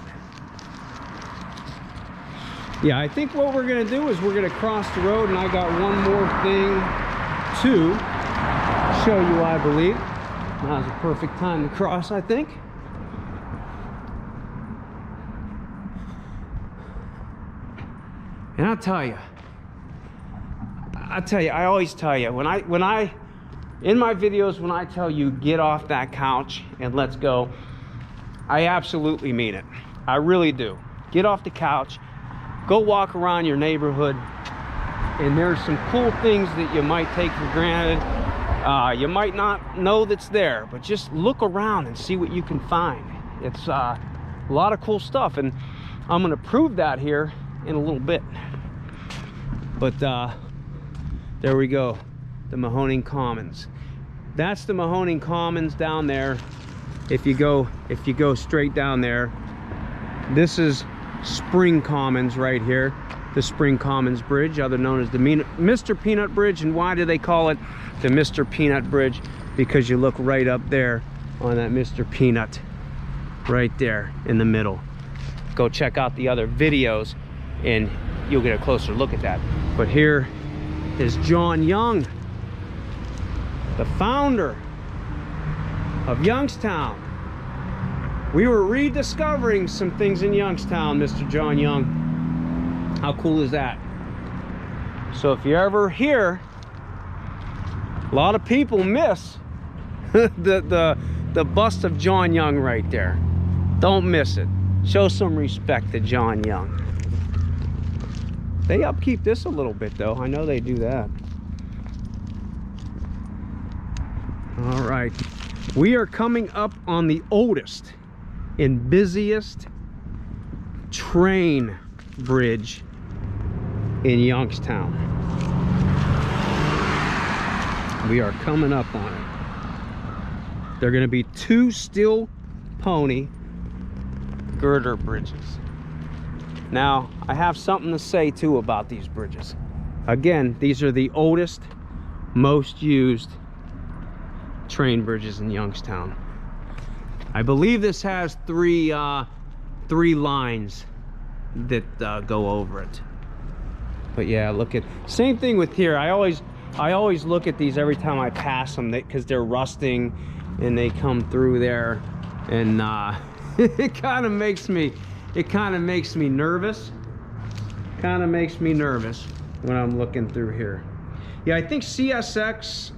Yeah, I think what we're gonna do is we're gonna cross the road, and I got one more thing to show you, I believe. Now's a perfect time to cross, I think. And I always tell you, when I in my videos, when I tell you get off that couch and let's go, I absolutely mean it. I really do. Get off the couch, go walk around your neighborhood, and there's some cool things that you might take for granted. You might not know that's there, but just look around and see what you can find. It's a lot of cool stuff, and I'm gonna prove that here in a little bit. But there we go, the Mahoning Commons. That's the Mahoning Commons down there. If you go straight down there, this is Spring Commons right here, the Spring Commons Bridge, other known as the Mr. Peanut Bridge. And why do they call it the Mr. Peanut Bridge? Because you look right up there on that Mr. Peanut right there in the middle. Go check out the other videos and you'll get a closer look at that. But here is John Young, the founder of Youngstown. We were rediscovering some things in Youngstown, Mr. John Young. How cool is that? So if you're ever here, a lot of people miss the bust of John Young right there. Don't miss it. Show some respect to John Young. They upkeep this a little bit though. I know they do that. All right. We are coming up on the oldest and busiest train bridge in Youngstown. We are coming up on it. There are going to be 2 steel pony girder bridges. Now, I have something to say too about these bridges. Again, these are the oldest, most used train bridges in Youngstown. I believe this has three lines that go over it. But yeah, look at, same thing with here. I always look at these every time I pass them because they're rusting and they come through there, and it kind of makes me nervous. Kind of makes me nervous when I'm looking through here. Yeah, I think CSX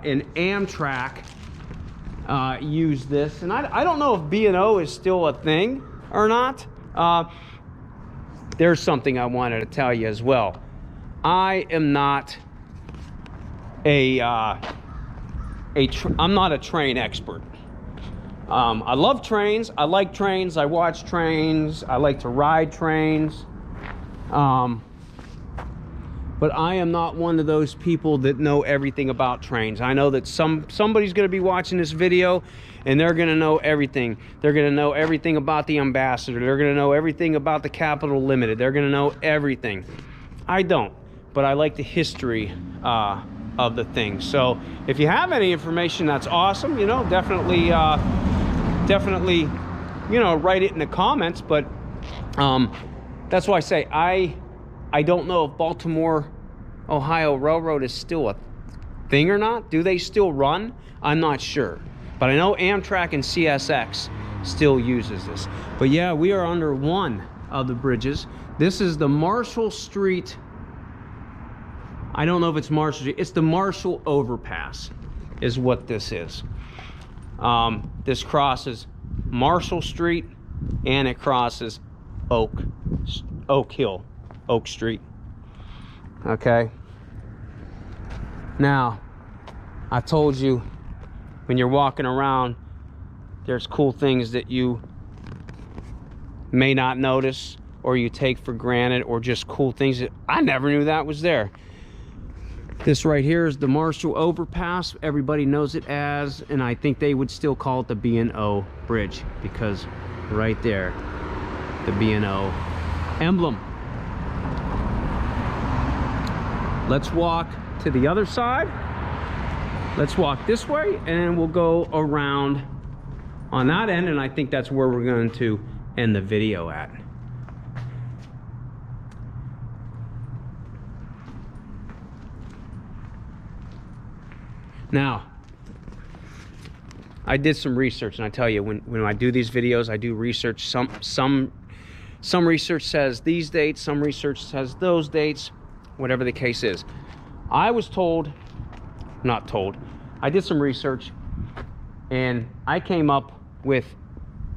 and Amtrak use this, and I don't know if B&O is still a thing or not. There's something I wanted to tell you as well. I am not I'm not a train expert. I love trains. I like trains. I watch trains. I like to ride trains. But I am not one of those people that know everything about trains. I know that somebody's going to be watching this video and they're going to know everything. They're going to know everything about the Ambassador. They're going to know everything about the Capital Limited. They're going to know everything. I don't, but I like the history of the thing. So if you have any information, that's awesome. You know, definitely you know, write it in the comments. But that's why I say I don't know if Baltimore Ohio Railroad is still a thing or not. Do they still run? I'm not sure, but I know Amtrak and CSX still uses this. But yeah, we are under one of the bridges. This is the Marshall Street. I don't know if it's Marshall Street. It's the Marshall Overpass is what this is. This crosses Marshall Street and it crosses Oak Street. Okay. Now, I told you when you're walking around, there's cool things that you may not notice or you take for granted, or just cool things that I never knew that was there. This right here is the Marshall Overpass. Everybody knows it as, and I think they would still call it the B&O Bridge, because right there, the B&O emblem. Let's walk to the other side. Let's walk this way, and then we'll go around on that end, and I think that's where we're going to end the video at. Now, I did some research, and I tell you, when I do these videos, I do research. Some research says these dates, some research says those dates, whatever the case is. I was told, not told, I did some research, and I came up with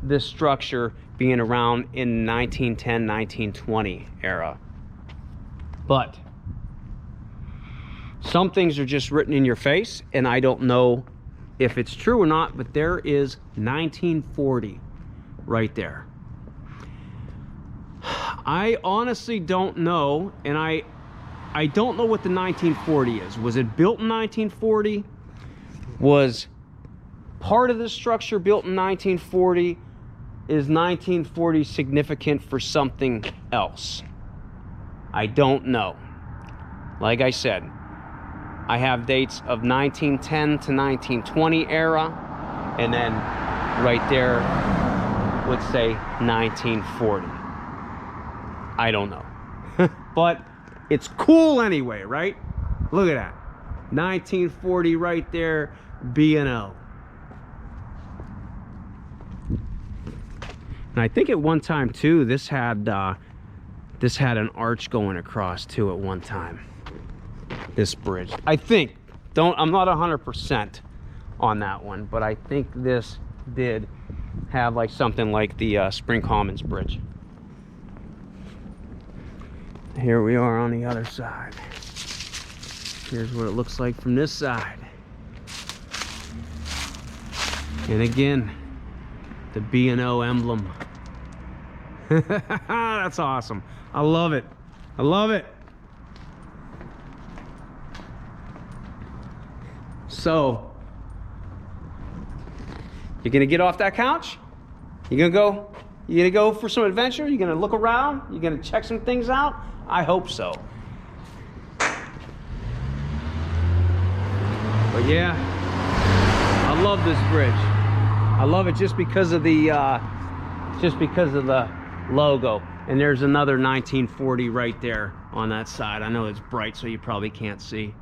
this structure being around in 1910, 1920 era. But some things are just written in your face, and I don't know if it's true or not, but there is 1940 right there. I honestly don't know, and I don't know what the 1940 is. Was it built in 1940? Was part of the structure built in 1940? Is 1940 significant for something else? I don't know. Like I said, I have dates of 1910 to 1920 era, and then right there would say 1940. I don't know. But it's cool anyway, right? Look at that. 1940 right there, B&O. And I think at one time too, this had an arch going across too at one time. This bridge, I think. I'm not 100% on that one, but I think this did have like something like the Spring Commons Bridge. Here we are on the other side. Here's what it looks like from this side. And again, the B&O emblem. That's awesome. I love it. I love it. So, you're gonna get off that couch? You're gonna go for some adventure? You're gonna look around? You're gonna check some things out? I hope so. But yeah, I love this bridge. I love it just because of the logo. And there's another 1940 right there on that side. I know it's bright, so you probably can't see.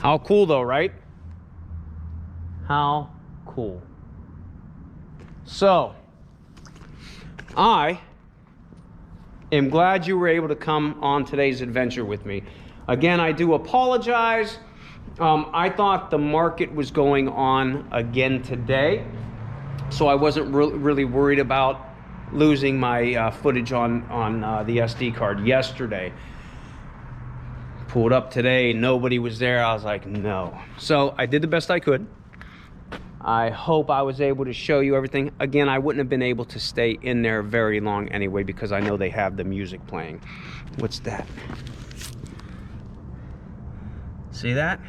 How cool though, right? How cool. So, I am glad you were able to come on today's adventure with me. Again, I do apologize. I thought the market was going on again today, so I wasn't really worried about losing my footage on the SD card yesterday. Pulled up today, nobody was there. I was like, no. So I did the best I could. I hope I was able to show you everything. Again, I wouldn't have been able to stay in there very long anyway, because I know they have the music playing. What's that? See that?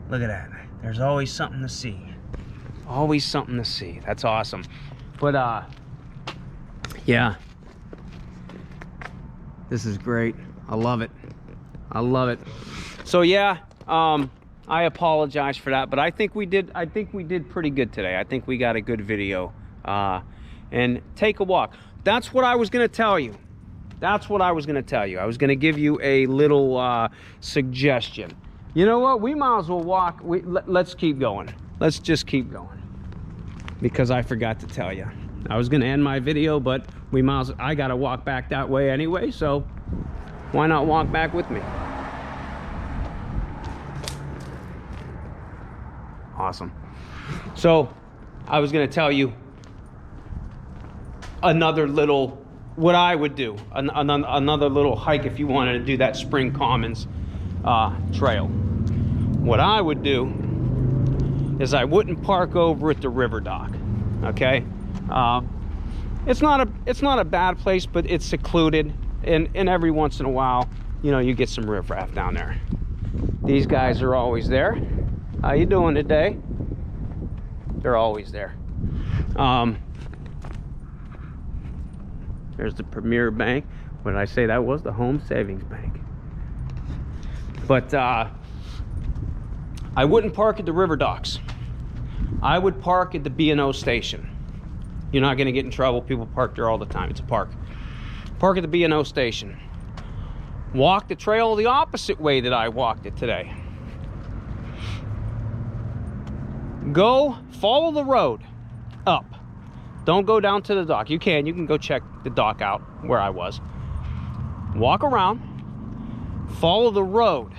Look at that. There's always something to see. Always something to see. That's awesome. But yeah, this is great. I love it. I love it. So yeah, I apologize for that, but I think we did pretty good today. I think we got a good video. And take a walk. That's what I was going to tell you. That's what I was going to tell you. I was going to give you a little suggestion. You know what? We might as well walk. Let's keep going. Let's just keep going. Because I forgot to tell you. I was going to end my video, but I got to walk back that way anyway, so why not walk back with me? Awesome. So I was going to tell you another little, what I would do, another little hike if you wanted to do that Spring Commons trail. What I would do is I wouldn't park over at the river dock. Okay, it's not a bad place, but it's secluded, and every once in a while, you know, you get some riffraff down there. These guys are always there. How you doing today? They're always there. There's the Premier Bank. What did I say that was? The Home Savings Bank. But I wouldn't park at the river docks. I would park at the B&O station. You're not going to get in trouble. People park there all the time. It's a park. Park at the B&O station. Walk the trail the opposite way that I walked it today. Go follow the road up. Don't go down to the dock. You can go check the dock out where I was. Walk around, follow the road,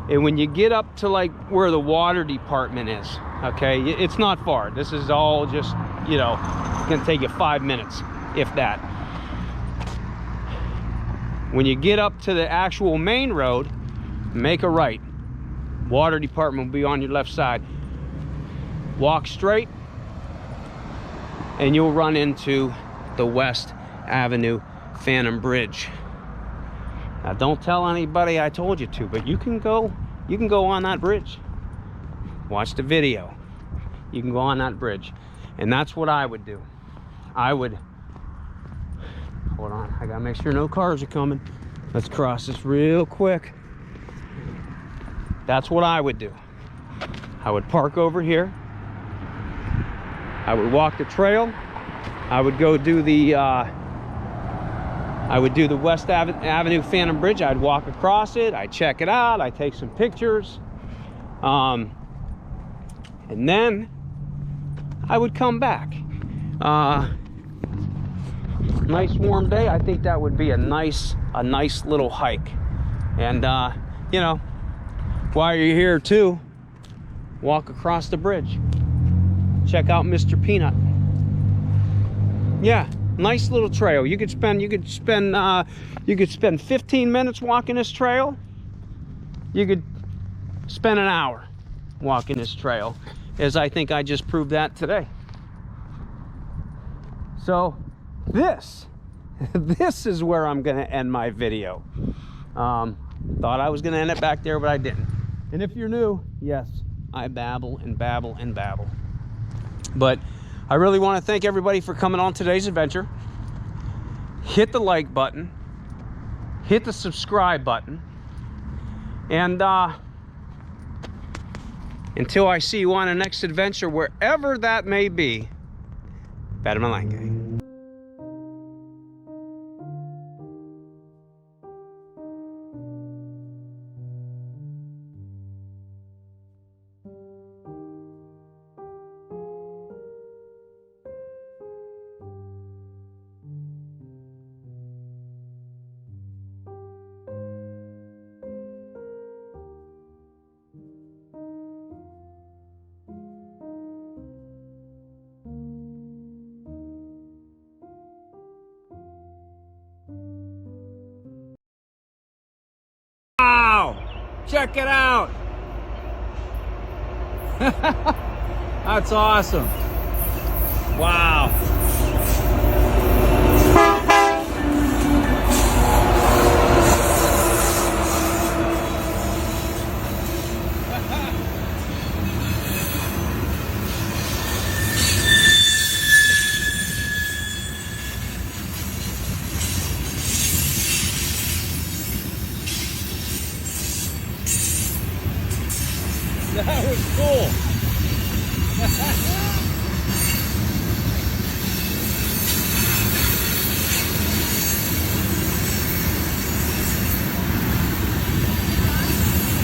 and when you get up to like where the water department is, okay, it's not far. This is all just, you know, gonna take you 5 minutes, if that. When you get up to the actual main road, make a right. Water department will be on your left side. Walk straight, and you'll run into the West Avenue Phantom Bridge. Now, don't tell anybody I told you to, but you can go on that bridge. Watch the video. You can go on that bridge. And that's what I would do. I would, hold on, I gotta make sure no cars are coming. Let's cross this real quick. That's what I would do. I would park over here. I would walk the trail. I would go do the West Avenue Phantom Bridge. I'd walk across it. I'd check it out. I'd take some pictures. And then I would come back. Nice warm day. I think that would be a nice little hike. And you know, while you're here too, walk across the bridge. Check out Mr. Peanut. Yeah, nice little trail. You could spend 15 minutes walking this trail. You could spend an hour walking this trail, as I think I just proved that today. So this is where I'm gonna end my video. Thought I was gonna end it back there, but I didn't. And if you're new, yes, I babble and babble and babble. But I really want to thank everybody for coming on today's adventure. Hit the like button, hit the subscribe button, and until I see you on the next adventure, wherever that may be, Badamalange. Wow! Check it out! That's awesome! Wow! That was cool.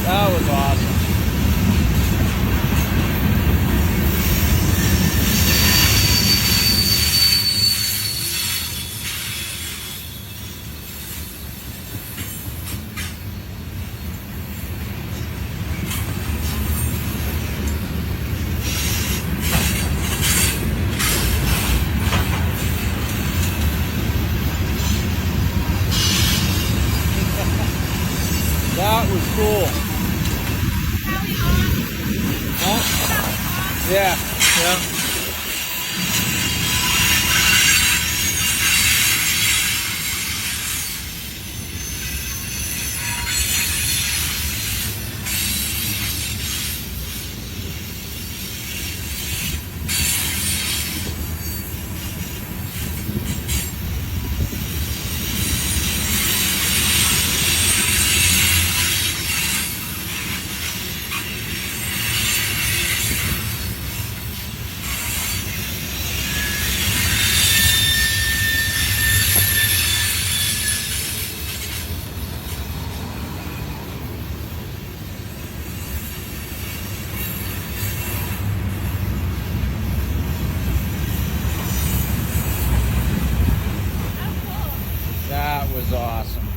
That was awesome. That was cool. Huh? Yeah, yeah. That was awesome.